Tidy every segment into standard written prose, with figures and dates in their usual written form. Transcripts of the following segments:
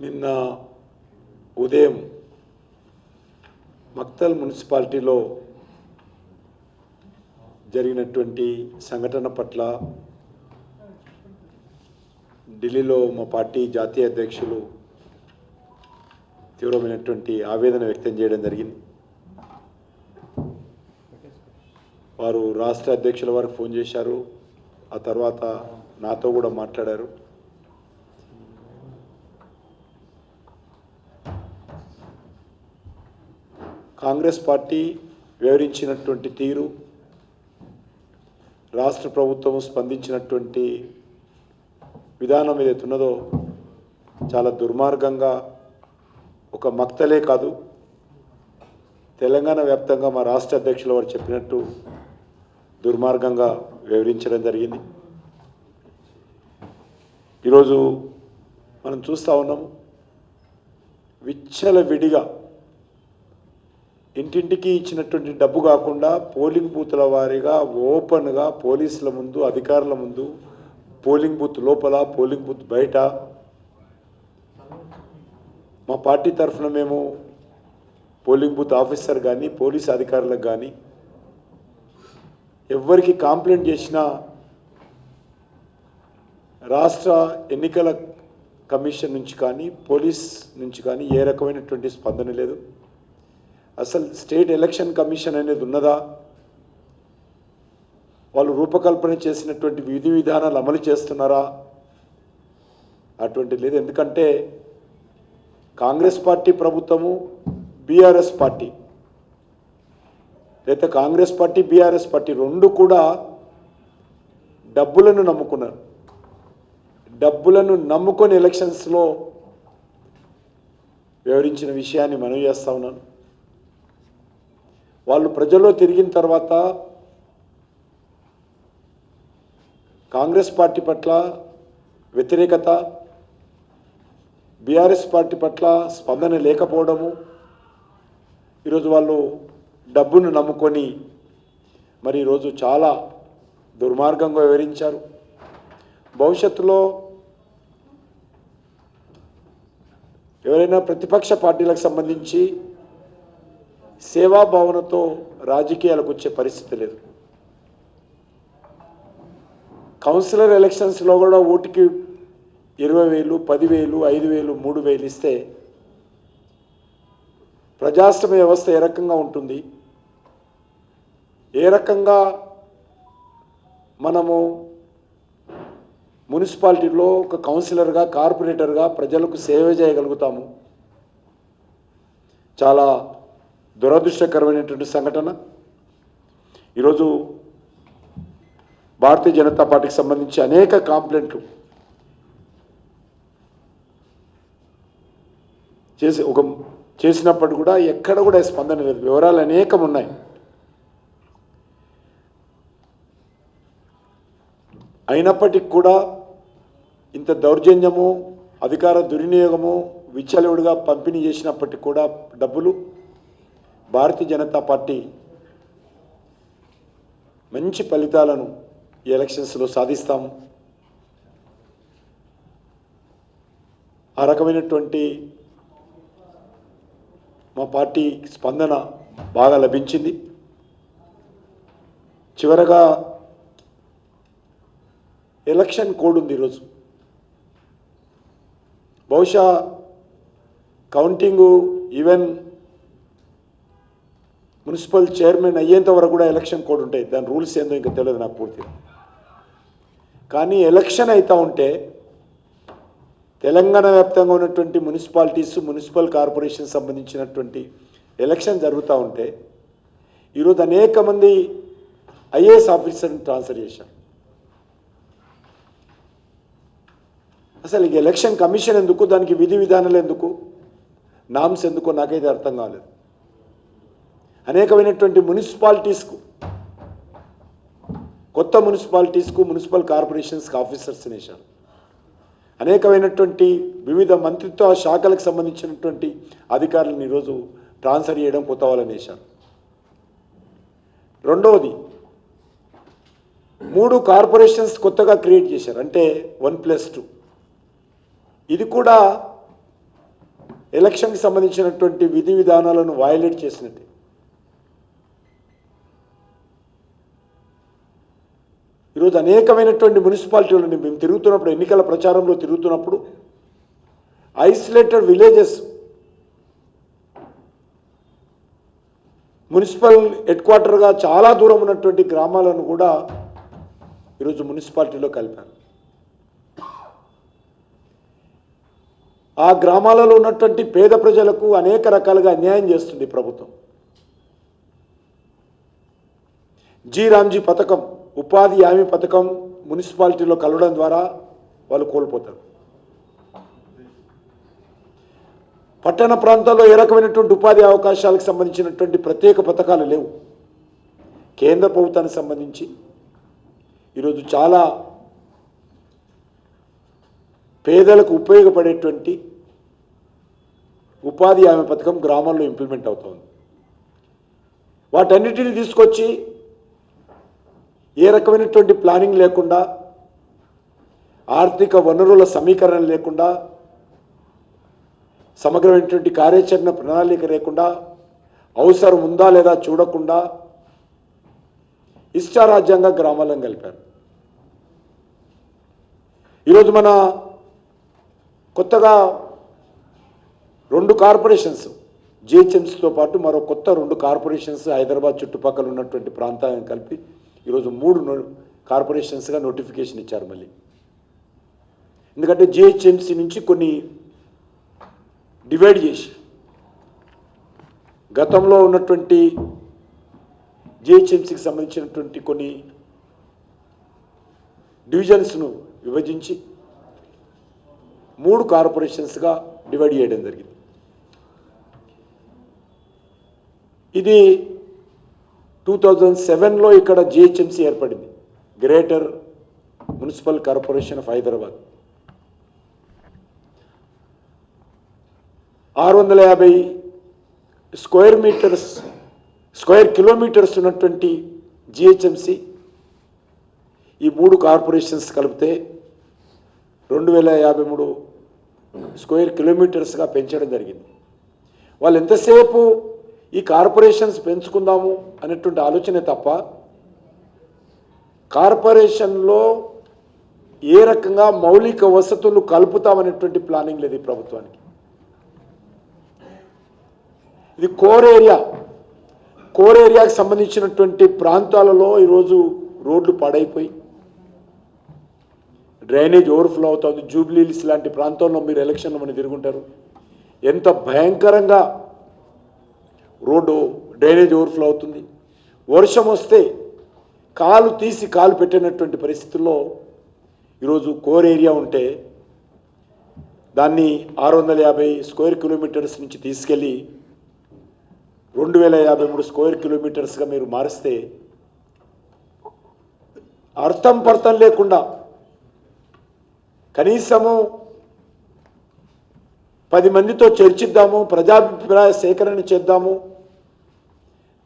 నిన్న ఉదయం మక్తల్ మున్సిపాలిటీలో జరిగినటువంటి సంఘటన పట్ల ఢిల్లీలో మా పార్టీ జాతీయ అధ్యక్షులు తీవ్రమైనటువంటి ఆవేదన వ్యక్తం చేయడం జరిగింది. వారు రాష్ట్ర అధ్యక్షుల వారికి ఫోన్ చేశారు. ఆ తర్వాత నాతో కూడా మాట్లాడారు. కాంగ్రెస్ పార్టీ వివరించినటువంటి తీరు, రాష్ట్ర ప్రభుత్వం స్పందించినటువంటి విధానం ఏదైతే ఉన్నదో చాలా దుర్మార్గంగా ఒక మక్తలే కాదు తెలంగాణ వ్యాప్తంగా మా రాష్ట్ర అధ్యక్షుల వారు చెప్పినట్టు దుర్మార్గంగా వివరించడం జరిగింది. ఈరోజు మనం చూస్తూ ఉన్నాము, విచ్చలవిడిగా ఇంటింటికి ఇచ్చినటువంటి డబ్బు కాకుండా పోలింగ్ బూత్ల వారీగా ఓపెన్గా పోలీసుల ముందు, అధికారుల ముందు, పోలింగ్ బూత్ లోపల, పోలింగ్ బూత్ బయట మా పార్టీ తరఫున మేము పోలింగ్ బూత్ ఆఫీసర్ కానీ పోలీస్ అధికారులకు కానీ ఎవరికి కంప్లైంట్ చేసినా రాష్ట్ర ఎన్నికల కమిషన్ నుంచి కానీ పోలీస్ నుంచి కానీ ఏ రకమైనటువంటి స్పందన లేదు. అసలు స్టేట్ ఎలక్షన్ కమిషన్ అనేది ఉన్నదా? వాళ్ళు రూపకల్పన చేసినటువంటి విధి విధానాలు అమలు చేస్తున్నారా? అటువంటి లేదు. ఎందుకంటే కాంగ్రెస్ పార్టీ ప్రభుత్వము, బీఆర్ఎస్ పార్టీ లేదా కాంగ్రెస్ పార్టీ బీఆర్ఎస్ పార్టీ రెండు కూడా డబ్బులను నమ్ముకున్నారు. డబ్బులను నమ్ముకొని ఎలక్షన్స్లో వివరించిన విషయాన్ని మనం చేస్తూ ఉన్నాను. వాళ్ళు ప్రజల్లో తిరిగిన తర్వాత కాంగ్రెస్ పార్టీ పట్ల వ్యతిరేకత, బీఆర్ఎస్ పార్టీ పట్ల స్పందన లేకపోవడము, ఈరోజు వాళ్ళు డబ్బును నమ్ముకొని మరి ఈరోజు చాలా దుర్మార్గంగా వివరించారు. భవిష్యత్తులో ఎవరైనా ప్రతిపక్ష పార్టీలకు సంబంధించి సేవాభావనతో రాజకీయాలకు వచ్చే పరిస్థితి లేదు. కౌన్సిలర్ ఎలక్షన్స్లో కూడా ఓటుకి 20,000, 10,000, 5,000, 3,000 ఇస్తే ప్రజాస్వామ్య వ్యవస్థ ఏ రకంగా ఉంటుంది? ఏ రకంగా మనము మున్సిపాలిటీలో ఒక కౌన్సిలర్గా, కార్పొరేటర్గా ప్రజలకు సేవ చేయగలుగుతాము? చాలా దురదృష్టకరమైనటువంటి సంఘటన. ఈరోజు భారతీయ జనతా పార్టీకి సంబంధించి అనేక కంప్లైంట్లు చేసినప్పుడు కూడా ఎక్కడ కూడా స్పందన లేదు. వివరాలు అనేకం ఉన్నాయి. అయినప్పటికీ కూడా ఇంత దౌర్జన్యము, అధికార దుర్వినియోగము, విచ్చలవిడిగా పంపిణీ చేసినప్పటికీ కూడా డబ్బులు భారతీయ జనతా పార్టీ మంచి ఫలితాలను ఈ ఎలక్షన్స్లో సాధిస్తాము. ఆ రకమైనటువంటి మా పార్టీ స్పందన బాగా లభించింది. చివరగా ఎలక్షన్ కోడ్ ఉంది. ఈరోజు బహుశా కౌంటింగు ఈవెన్ మున్సిపల్ చైర్మన్ అయ్యేంత వరకు కూడా ఎలక్షన్ కోడ్ ఉంటాయి. దాని రూల్స్ ఏందో ఇంకా తెలియదు నాకు పూర్తిగా. కానీ ఎలక్షన్ అవుతూ ఉంటే తెలంగాణ వ్యాప్తంగా ఉన్నటువంటి మున్సిపాలిటీస్, మున్సిపల్ కార్పొరేషన్ సంబంధించినటువంటి ఎలక్షన్ జరుగుతూ ఉంటే ఈరోజు అనేక మంది ఐఏఎస్ ఆఫీసర్ని ట్రాన్స్ఫర్ చేశారు. అసలు ఈ ఎలక్షన్ కమిషన్ ఎందుకు, దానికి విధి విధానాలు ఎందుకు, నామ్స్ ఎందుకు నాకైతే అర్థం కాలేదు. అనేకమైనటువంటి మున్సిపాలిటీస్కు, కొత్త మున్సిపాలిటీస్కు, మున్సిపల్ కార్పొరేషన్స్కి ఆఫీసర్స్ని వేశారు. అనేకమైనటువంటి వివిధ మంత్రిత్వ శాఖలకు సంబంధించినటువంటి అధికారులను ఈరోజు ట్రాన్స్ఫర్ చేయడం, కొత్త వాళ్ళని వేశారు. రెండవది, 3 కార్పొరేషన్స్ కొత్తగా క్రియేట్ చేశారు. అంటే 1+2. ఇది కూడా ఎలక్షన్కి సంబంధించినటువంటి విధి విధానాలను వయలేట్ చేసినట్టే. ఈరోజు అనేకమైనటువంటి మున్సిపాలిటీలను మేము తిరుగుతున్నప్పుడు, ఎన్నికల ప్రచారంలో తిరుగుతున్నప్పుడు, ఐసోలేటెడ్ విలేజెస్ మున్సిపల్ హెడ్ క్వార్టర్గా చాలా దూరం ఉన్నటువంటి గ్రామాలను కూడా ఈరోజు మున్సిపాలిటీలో కలిపారు. ఆ గ్రామాలలో ఉన్నటువంటి పేద ప్రజలకు అనేక రకాలుగా అన్యాయం చేస్తుంది ప్రభుత్వం. జీ రామ్జీ పథకం, ఉపాధి హామీ పథకం మున్సిపాలిటీలో కలవడం ద్వారా వాళ్ళు కోల్పోతారు. పట్టణ ప్రాంతాల్లో ఏ రకమైనటువంటి ఉపాధి అవకాశాలకు సంబంధించినటువంటి ప్రత్యేక పథకాలు లేవు. కేంద్ర ప్రభుత్వానికి సంబంధించి ఈరోజు చాలా పేదలకు ఉపయోగపడేటువంటి ఉపాధి హామీ పథకం గ్రామాల్లో ఇంప్లిమెంట్ అవుతుంది. వాటన్నిటిని తీసుకొచ్చి ఏ రకమైనటువంటి ప్లానింగ్ లేకుండా, ఆర్థిక వనరుల సమీకరణ లేకుండా, సమగ్రమైనటువంటి కార్యాచరణ ప్రణాళిక లేకుండా, అవసరం ఉందా లేదా చూడకుండా ఇష్టారాజ్యంగా గ్రామాలను కలిపారు. ఈరోజు మన కొత్తగా 2 కార్పొరేషన్స్, జిహెచ్ఎంసీతో పాటు మరో కొత్త 2 కార్పొరేషన్స్ హైదరాబాద్ చుట్టుపక్కల ఉన్నటువంటి ప్రాంతాలను కలిపి ఈరోజు 3 కార్పొరేషన్స్గా నోటిఫికేషన్ ఇచ్చారు మళ్ళీ. ఎందుకంటే జిహెచ్ఎంసీ నుంచి కొన్ని డివైడ్ చేసి, గతంలో ఉన్నటువంటి జిహెచ్ఎంసీకి సంబంధించినటువంటి కొన్ని డివిజన్స్ను విభజించి 3 కార్పొరేషన్స్గా డివైడ్ చేయడం జరిగింది. ఇది 2007లో ఇక్కడ జిహెచ్ఎంసీ ఏర్పడింది, greater municipal corporation of Hyderabad. 650 square kilometres ఉన్నటువంటి జిహెచ్ఎంసీ ఈ 3 కార్పొరేషన్స్ కలిపితే 2053 స్క్వేర్ కిలోమీటర్స్గా పెంచడం జరిగింది. వాళ్ళు ఎంతసేపు ఈ కార్పొరేషన్స్ పెంచుకుందాము అనేటువంటి ఆలోచనే తప్ప కార్పొరేషన్లో ఏ రకంగా మౌలిక వసతులు కలుపుతామనేటువంటి ప్లానింగ్ లేదు ఈ ప్రభుత్వానికి. ఇది కోర్ ఏరియాకి సంబంధించినటువంటి ప్రాంతాలలో ఈరోజు రోడ్లు పాడైపోయి డ్రైనేజ్ ఓవర్ఫ్లో అవుతుంది. జూబ్లీహిల్స్ లాంటి ప్రాంతంలో మీరు ఎలక్షన్లో మనం తిరుగుంటారు, ఎంత భయంకరంగా రోడ్డు డ్రైనేజ్ ఓవర్ఫ్లో అవుతుంది. వర్షం వస్తే కాలు తీసి కాలు పెట్టినటువంటి పరిస్థితుల్లో ఈరోజు కోర్ ఏరియా ఉంటే దాన్ని 650 స్క్వేర్ కిలోమీటర్స్ నుంచి తీసుకెళ్ళి 2053 స్క్వేర్ కిలోమీటర్స్గా మీరు మారిస్తే అర్థం పర్థం లేకుండా కనీసము 10 మందితో చర్చిద్దాము, ప్రజాభిప్రాయ సేకరణ చేద్దాము,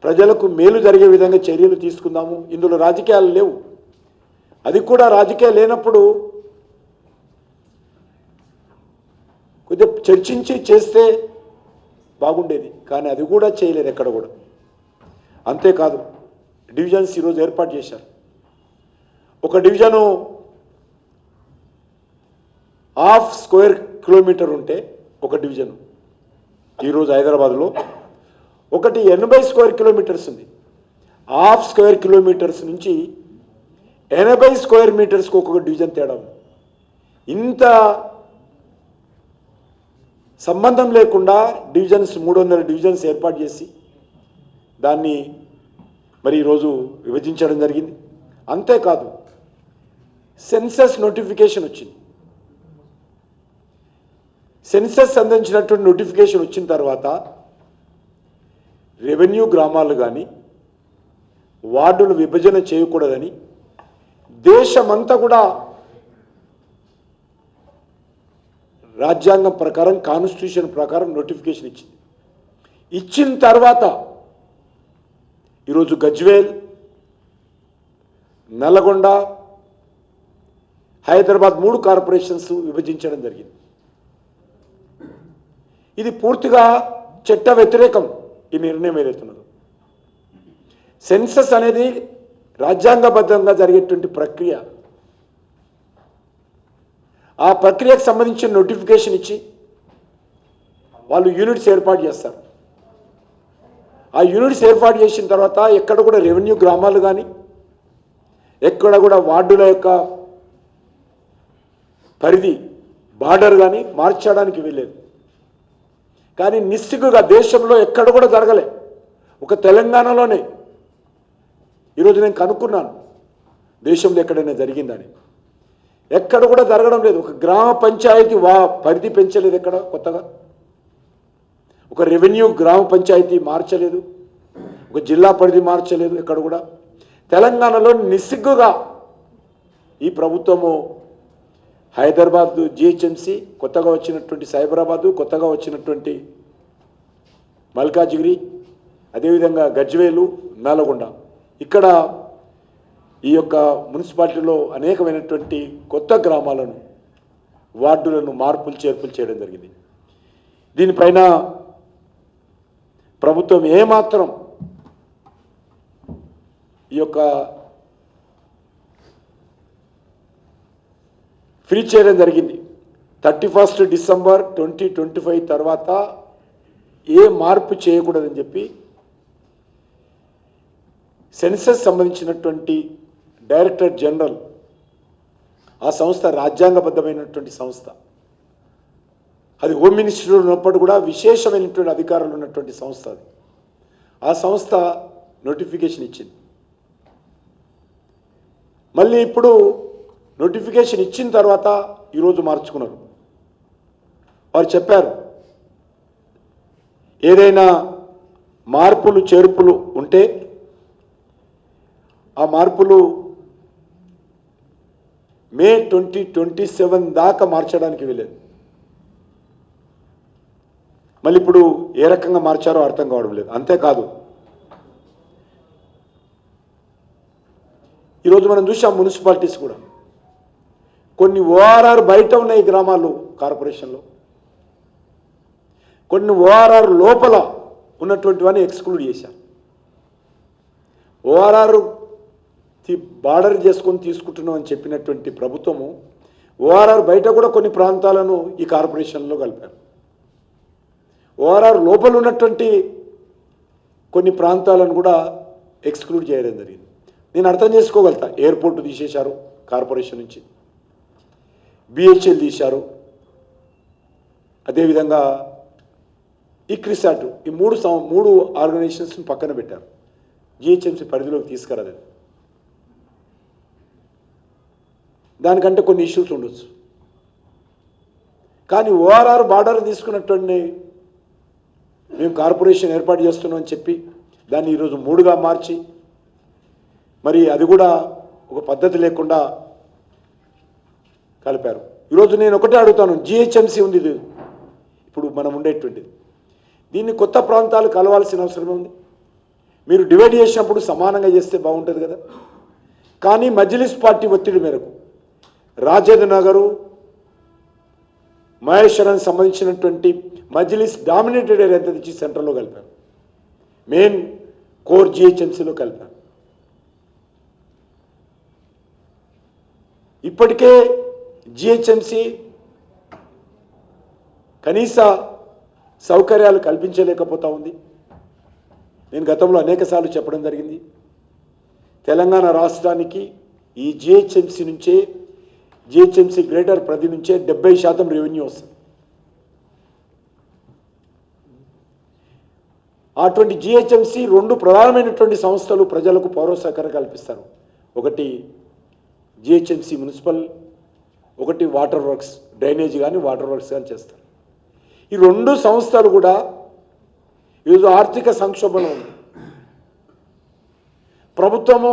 ప్రజలకు మేలు జరిగే విధంగా చర్యలు తీసుకుందాము. ఇందులో రాజకీయాలు లేవు. అది కూడా రాజకీయాలు లేనప్పుడు కొద్దిగా చర్చించి చేస్తే బాగుండేది, కానీ అది కూడా చేయలేదు ఎక్కడ కూడా. అంతేకాదు డివిజన్స్ ఈరోజు ఏర్పాటు చేశారు. ఒక డివిజను 1/2 స్క్వేర్ కిలోమీటర్ ఉంటే ఒక డివిజన్ ఈరోజు హైదరాబాద్లో ఒకటి 80 స్క్వేర్ కిలోమీటర్స్ ఉంది. 1/2 స్క్వేర్ కిలోమీటర్స్ నుంచి 80 స్క్వేర్ మీటర్స్కి ఒక్కొక్క డివిజన్ తేడా ఉంది. ఇంత సంబంధం లేకుండా డివిజన్స్ 300 డివిజన్స్ ఏర్పాటు చేసి దాన్ని మరి ఈరోజు విభజించడం జరిగింది. అంతేకాదు సెన్సస్ నోటిఫికేషన్ వచ్చింది. సెన్సస్ అందించినటువంటి నోటిఫికేషన్ వచ్చిన తర్వాత రెవెన్యూ గ్రామాలు కానీ వార్డులు విభజన చేయకూడదని దేశమంతా కూడా రాజ్యాంగం ప్రకారం, కాన్స్టిట్యూషన్ ప్రకారం నోటిఫికేషన్ ఇచ్చింది. ఇచ్చిన తర్వాత ఈరోజు గజ్వేల్, నల్లగొండ, హైదరాబాద్ 3 కార్పొరేషన్స్ విభజించడం జరిగింది. ఇది పూర్తిగా చట్ట వ్యతిరేకం. ఈ నిర్ణయం ఏదైతున్నదో సెన్సస్ అనేది రాజ్యాంగబద్ధంగా జరిగేటువంటి ప్రక్రియ. ఆ ప్రక్రియకు సంబంధించిన నోటిఫికేషన్ ఇచ్చి వాళ్ళు యూనిట్స్ ఏర్పాటు చేస్తారు. ఆ యూనిట్స్ ఏర్పాటు చేసిన తర్వాత ఎక్కడ కూడా రెవెన్యూ గ్రామాలు కానీ ఎక్కడ కూడా వార్డుల యొక్క పరిధి బార్డర్ కానీ మార్చడానికి వీల్లేదు. కానీ నిస్సిగ్గుగా దేశంలో ఎక్కడ కూడా జరగలే, ఒక తెలంగాణలోనే ఈరోజు నేను కనుక్కున్నాను దేశంలో ఎక్కడైనా జరిగిందని. ఎక్కడ కూడా జరగడం లేదు. ఒక గ్రామ పంచాయతీ పరిధి పెంచలేదు, ఎక్కడ కొత్తగా ఒక రెవెన్యూ గ్రామ పంచాయతీ మార్చలేదు, ఒక జిల్లా పరిధి మార్చలేదు. ఎక్కడ కూడా తెలంగాణలో నిస్సిగ్గుగా ఈ ప్రభుత్వము హైదరాబాద్ జిహెచ్ఎంసి, కొత్తగా వచ్చినటువంటి సైబరాబాదు, కొత్తగా వచ్చినటువంటి మల్కాజిగిరి, అదేవిధంగా గజ్వేలు, నల్గొండ, ఇక్కడ ఈ యొక్క మున్సిపాలిటీలో అనేకమైనటువంటి కొత్త గ్రామాలను వార్డులను మార్పులు చేర్పులు చేయడం జరిగింది. దీనిపైన ప్రభుత్వం ఏమాత్రం ఈ యొక్క ఫ్రీ చేయడం జరిగింది. 31 డిసెంబర్ 2025 తర్వాత ఏ మార్పు చేయకూడదని చెప్పి సెన్సస్ సంబంధించినటువంటి డైరెక్టర్ జనరల్, ఆ సంస్థ రాజ్యాంగబద్ధమైనటువంటి సంస్థ, అది హోమ్ మినిస్టర్ ఉన్నప్పుడు కూడా విశేషమైనటువంటి అధికారులు ఉన్నటువంటి సంస్థ అది. ఆ సంస్థ నోటిఫికేషన్ ఇచ్చింది. మళ్ళీ ఇప్పుడు నోటిఫికేషన్ ఇచ్చిన తర్వాత ఈరోజు మార్చుకున్నారు. వారు చెప్పారు ఏదైనా మార్పులు చేర్పులు ఉంటే ఆ మార్పులు మే 2027 దాకా మార్చడానికి వీలేదు. మళ్ళీ ఇప్పుడు ఏ రకంగా మార్చారో అర్థం కావడం లేదు. అంతేకాదు ఈరోజు మనం చూసాం మున్సిపాలిటీస్ కూడా కొన్ని ఓఆర్ఆర్ బయట ఉన్నాయి గ్రామాలు కార్పొరేషన్లో, కొన్ని ఓఆర్ఆర్ లోపల ఉన్నటువంటివన్నీ ఎక్స్క్లూడ్ చేశారు. ఓఆర్ఆర్ బార్డర్ చేసుకొని తీసుకుంటున్నాం అని చెప్పినటువంటి ప్రభుత్వము ఓఆర్ఆర్ బయట కూడా కొన్ని ప్రాంతాలను ఈ కార్పొరేషన్లో కలిపారు. ఓఆర్ఆర్ లోపల ఉన్నటువంటి కొన్ని ప్రాంతాలను కూడా ఎక్స్క్లూడ్ చేయడం జరిగింది. నేను అర్థం చేసుకోగలుగుతా. ఎయిర్పోర్ట్ తీసేశారు కార్పొరేషన్ నుంచి, బిహెచ్ఎల్ తీశారు, అదేవిధంగా ఇక్రిసాట్, ఈ మూడు ఆర్గనైజేషన్స్ని పక్కన పెట్టారు. జిహెచ్ఎంసీ పరిధిలోకి తీసుకురాలేదు. దానికంటే కొన్ని ఇష్యూస్ ఉండొచ్చు. కానీ ఓఆర్ఆర్ బార్డర్ తీసుకున్నటువంటి మేము కార్పొరేషన్ ఏర్పాటు చేస్తున్నాం అని చెప్పి దాన్ని ఈరోజు 3గా మార్చి, మరి అది కూడా ఒక పద్ధతి లేకుండా కలిపారు. ఈరోజు నేను ఒకటే అడుగుతాను, జిహెచ్ఎంసీ ఉంది ఇది ఇప్పుడు మనం ఉండేటువంటిది, దీన్ని కొత్త ప్రాంతాలు కలవాల్సిన అవసరం ఉంది. మీరు డివైడ్ చేసినప్పుడు సమానంగా చేస్తే బాగుంటుంది కదా. కానీ మజ్లిస్ పార్టీ ఒత్తిడి మేరకు రాజేంద్ర నగరు, మహేశ్వరానికి సంబంధించినటువంటి మజ్లిస్ డామినేటెడ్ ఏరియా ఎంత తెచ్చి సెంటర్లో కలిపారు, మెయిన్ కోర్ జిహెచ్ఎంసీలో కలిపారు. ఇప్పటికే జిహెచ్ఎంసీ కనీస సౌకర్యాలు కల్పించలేకపోతూ ఉంది. నేను గతంలో అనేకసార్లు చెప్పడం జరిగింది, తెలంగాణ రాష్ట్రానికి ఈ జిహెచ్ఎంసీ నుంచే, జిహెచ్ఎంసీ గ్రేటర్ పరిధి నుంచే 70% రెవెన్యూ వస్తుంది. అటువంటి జిహెచ్ఎంసీ 2 ప్రధానమైనటువంటి సంస్థలు ప్రజలకు పౌర సహకారం కల్పిస్తారు. ఒకటి జిహెచ్ఎంసీ మున్సిపల్, ఒకటి వాటర్ వర్క్స్, డ్రైనేజ్ కానీ వాటర్ వర్క్స్ కానీ చేస్తారు. ఈ 2 సంస్థలు కూడా ఈరోజు ఆర్థిక సంక్షోభంలో ఉంది. ప్రభుత్వము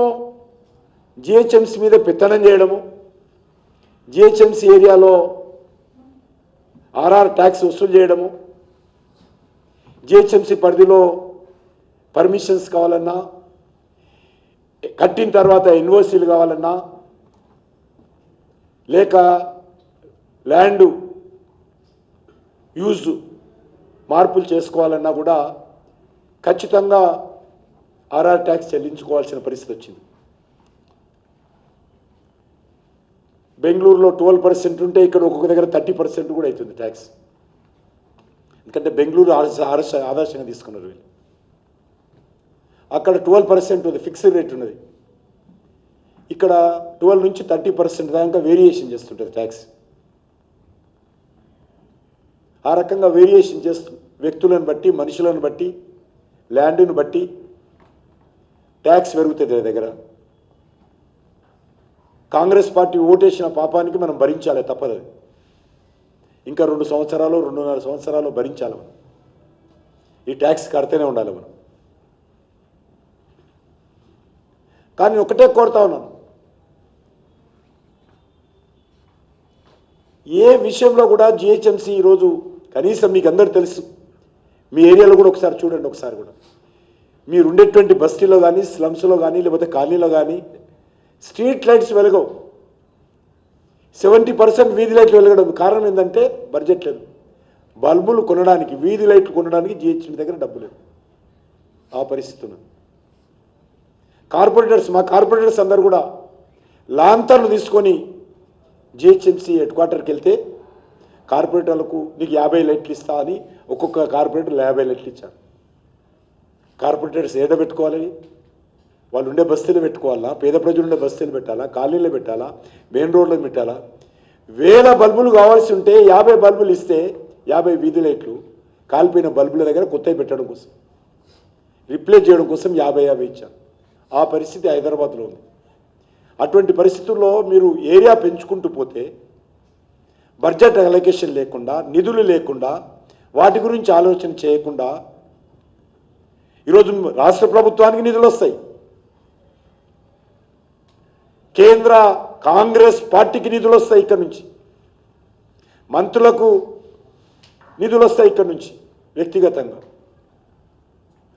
జిహెచ్ఎంసీ మీద పెత్తనం చేయడము, జిహెచ్ఎంసీ ఏరియాలో ఆర్ఆర్ ట్యాక్స్ వసూలు చేయడము, జిహెచ్ఎంసీ పరిధిలో పర్మిషన్స్ కావాలన్నా, కట్టిన తర్వాత ఎన్ఓసీలు కావాలన్నా, లేక ల్యాండ్ యూజ్ మార్పులు చేసుకోవాలన్నా కూడా ఖచ్చితంగా ఆర్ఆర్ ట్యాక్స్ చెల్లించుకోవాల్సిన పరిస్థితి వచ్చింది. బెంగళూరులో 12% ఉంటే ఇక్కడ ఒక్కొక్క దగ్గర 30% కూడా అవుతుంది ట్యాక్స్. ఎందుకంటే బెంగళూరు ఆదర్శంగా తీసుకున్నారు వీళ్ళు. అక్కడ 12% ఉంది, ఫిక్స్డ్ రేట్ ఉన్నది. ఇక్కడ 12 నుంచి 30% దాకా వేరియేషన్ చేస్తుంటుంది ట్యాక్స్. ఆ రకంగా వేరియేషన్ చేస్తూ వ్యక్తులను బట్టి, మనుషులను బట్టి, ల్యాండ్ను బట్టి ట్యాక్స్ పెరుగుతుంది దగ్గర. కాంగ్రెస్ పార్టీ ఓటేసిన పాపానికి మనం భరించాలి, తప్పదు. ఇంకా 2 సంవత్సరాలు 2.5 సంవత్సరాలు భరించాలి మనం. ఈ ట్యాక్స్ కడితేనే ఉండాలి మనం. కానీ ఒకటే కోరుతా ఉన్నాను, ఏ విషయంలో కూడా జిహెచ్ఎంసీ ఈరోజు కనీసం మీకు అందరూ తెలుసు, మీ ఏరియాలో కూడా ఒకసారి చూడండి, ఒకసారి కూడా మీరు ఉండేటువంటి బస్తీలో కానీ, స్లమ్స్లో కానీ, లేకపోతే కాలనీలో కానీ స్ట్రీట్ లైట్స్ వెలగవు. 70% వీధి లైట్లు వెలగడం కారణం ఏంటంటే బడ్జెట్ లేదు. బల్బులు కొనడానికి, వీధి లైట్లు కొనడానికి జిహెచ్ఎంసీ దగ్గర డబ్బు లేదు. ఆ పరిస్థితి ఉన్నది. మా కార్పొరేటర్స్ అందరూ కూడా లాంతర్లు తీసుకొని జిహెచ్ఎంసీ హెడ్ క్వార్టర్కి వెళ్తే కార్పొరేటర్లకు నీకు 50 లైట్లు ఇస్తా అని ఒక్కొక్క కార్పొరేటర్ 50 లైట్లు ఇచ్చారు. కార్పొరేటర్స్ ఏడ పెట్టుకోవాలి? వాళ్ళు ఉండే బస్తీలు పెట్టుకోవాలా, పేద ప్రజలు ఉండే బస్తీలు పెట్టాలా, కాలనీలో పెట్టాలా, మెయిన్ రోడ్లో పెట్టాలా? 1000 బల్బులు కావాల్సి ఉంటే 50 బల్బులు ఇస్తే 50 వీధి లైట్లు కాలిపోయిన బల్బుల దగ్గర కొత్తవి పెట్టడం కోసం, రిప్లేస్ చేయడం కోసం 50 ఇచ్చారు. ఆ పరిస్థితి హైదరాబాద్లో ఉంది. అటువంటి పరిస్థితుల్లో మీరు ఏరియా పెంచుకుంటూ పోతే బడ్జెట్ అలొకేషన్ లేకుండా, నిధులు లేకుండా, వాటి గురించి ఆలోచన చేయకుండా ఈరోజు రాష్ట్ర ప్రభుత్వానికి నిధులు వస్తాయి, కేంద్ర కాంగ్రెస్ పార్టీకి నిధులు వస్తాయి, ఇక్కడ నుంచి మంత్రులకు నిధులు వస్తాయి, ఇక్కడ నుంచి వ్యక్తిగతంగా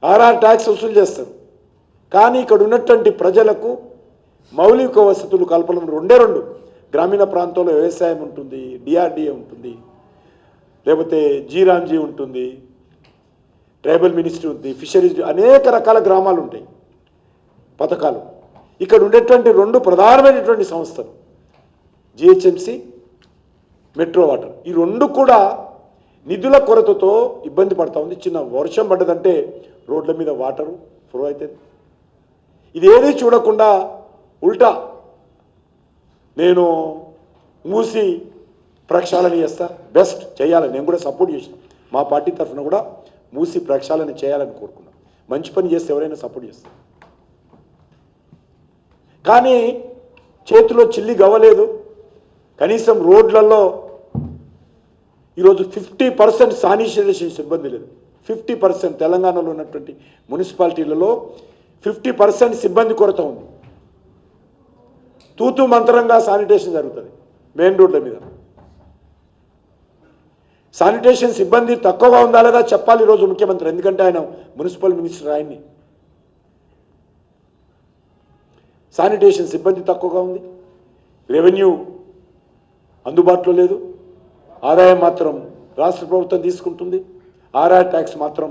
ఆర్ఆర్ ట్యాక్స్ వసూలు చేస్తారు. కానీ ఇక్కడ ఉన్నటువంటి ప్రజలకు మౌలిక వసతులు కల్పన రెండే. గ్రామీణ ప్రాంతంలో వ్యవసాయం ఉంటుంది, డిఆర్డిఏ ఉంటుంది, లేకపోతే జీరాంజీ ఉంటుంది, ట్రైబల్ మినిస్ట్రీ ఉంది, ఫిషరీస్, అనేక రకాల గ్రామాలు ఉంటాయి, పథకాలు. ఇక్కడ ఉండేటువంటి 2 ప్రధానమైనటువంటి సంస్థలు జిహెచ్ఎంసీ, మెట్రో వాటర్. ఈ 2 కూడా నిధుల కొరతతో ఇబ్బంది పడతా ఉంది. చిన్న వర్షం పడ్డదంటే రోడ్ల మీద వాటరు ఫ్లో అవుతుంది. ఇదేది చూడకుండా ఉల్టా నేను మూసి ప్రక్షాళన చేస్తా, బెస్ట్ చేయాలని నేను కూడా సపోర్ట్ చేసిన, మా పార్టీ తరఫున కూడా మూసి ప్రక్షాళన చేయాలని కోరుకున్నాం. మంచి పని చేస్తే ఎవరైనా సపోర్ట్ చేస్తారు. కానీ చేతిలో చిల్లి గవ్వలేదు. కనీసం రోడ్లలో ఈరోజు 50% శానిటైజేషన్ సిబ్బంది లేదు. 50% తెలంగాణలో ఉన్నటువంటి మున్సిపాలిటీలలో 50% సిబ్బంది కొరత ఉంది. తూతు మంత్రంగా శానిటేషన్ జరుగుతుంది మెయిన్ రోడ్ల మీద. శానిటేషన్ సిబ్బంది తక్కువగా ఉందా లేదా చెప్పాలి ఈరోజు ముఖ్యమంత్రి, ఎందుకంటే ఆయన మున్సిపల్ మినిస్టర్. ఆయన్ని శానిటేషన్ సిబ్బంది తక్కువగా ఉంది, రెవెన్యూ అందుబాటులో లేదు, ఆదాయం మాత్రం రాష్ట్ర ప్రభుత్వం తీసుకుంటుంది, ఆర్ఆర్ ట్యాక్స్ మాత్రం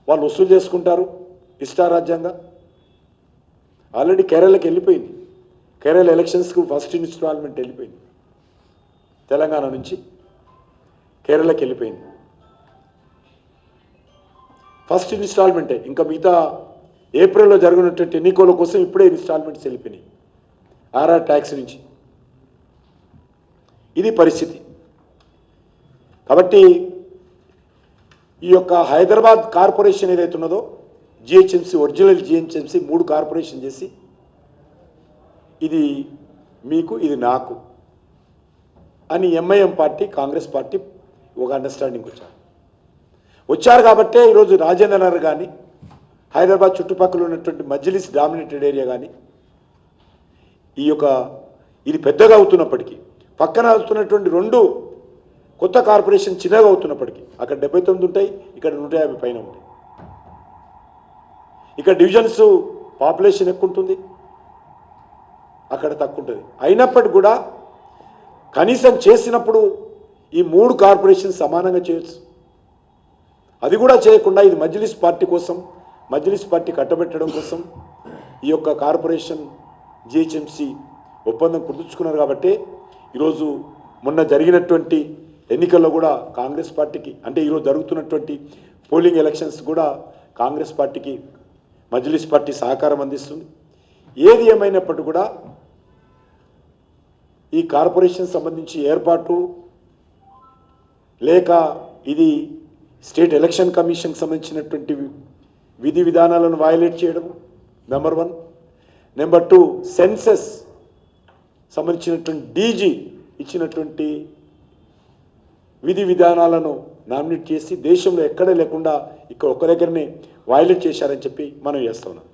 వాళ్ళు వసూలు చేసుకుంటారు ఇష్టారాజ్యంగా. ఆల్రెడీ కేరళకి వెళ్ళిపోయింది, కేరళ ఎలక్షన్స్కు ఫస్ట్ ఇన్స్టాల్మెంట్ వెళ్ళిపోయింది, తెలంగాణ నుంచి కేరళకి వెళ్ళిపోయింది. ఫస్ట్ ఇన్స్టాల్మెంటే, ఇంకా మిగతా ఏప్రిల్లో జరగనటువంటి ఎన్నికల కోసం ఇప్పుడే ఇన్స్టాల్మెంట్స్ వెళ్ళిపోయినాయి ఆర్ఆర్ ట్యాక్స్ నుంచి. ఇది పరిస్థితి. కాబట్టి ఈ యొక్క హైదరాబాద్ కార్పొరేషన్ ఏదైతే ఉన్నదో జిహెచ్ఎంసీ, ఒరిజినల్ జిహెచ్ఎంసీ 3 కార్పొరేషన్ చేసి ఇది మీకు, ఇది నాకు అని ఎంఐఎం పార్టీ, కాంగ్రెస్ పార్టీ ఒక అండర్స్టాండింగ్ వచ్చారు. కాబట్టే ఈరోజు రాజేంద్ర నగర్ కానీ, హైదరాబాద్ చుట్టుపక్కల ఉన్నటువంటి మజ్లిస్ డామినేటెడ్ ఏరియా కానీ ఇది పెద్దగా అవుతున్నప్పటికీ, పక్కన అవుతున్నటువంటి 2 కొత్త కార్పొరేషన్ చిన్నగా అవుతున్నప్పటికీ, అక్కడ 79 ఉంటాయి, ఇక్కడ 150 పైన ఉంటాయి. ఇక్కడ డివిజన్స్ పాపులేషన్ ఎక్కువ ఉంటుంది, అక్కడ తక్కువ ఉంటుంది. అయినప్పటికీ కూడా కనీసం చేసినప్పుడు ఈ 3 కార్పొరేషన్ సమానంగా చేయొచ్చు. అది కూడా చేయకుండా ఇది మజ్లిస్ పార్టీ కోసం, మజ్లిస్ పార్టీ కట్టబెట్టడం కోసం ఈ యొక్క కార్పొరేషన్ జిహెచ్ఎంసీ ఒప్పందం కుదుర్చుకున్నారు. కాబట్టి ఈరోజు మొన్న జరిగినటువంటి ఎన్నికల్లో కూడా కాంగ్రెస్ పార్టీకి, అంటే ఈరోజు జరుగుతున్నటువంటి పోలింగ్ ఎలక్షన్స్ కూడా కాంగ్రెస్ పార్టీకి మజ్లిస్ పార్టీ సహకారం అందిస్తుంది. ఏది ఏమైనప్పటికీ కూడా ఈ కార్పొరేషన్ సంబంధించి ఏర్పాటు లేక ఇది స్టేట్ ఎలక్షన్ కమిషన్కి సంబంధించినటువంటి విధి విధానాలను వయలేట్ చేయడం నెంబర్ 1. నెంబర్ 2, సెన్సస్ సంబంధించినటువంటి డీజీ ఇచ్చినటువంటి విధి విధానాలను నామినేట్ చేసి దేశంలో ఎక్కడ లేకుండా ఇక్కడ ఒక్క దగ్గరనే వయలేట్ చేశారని చెప్పి మనం చేస్తున్నాం.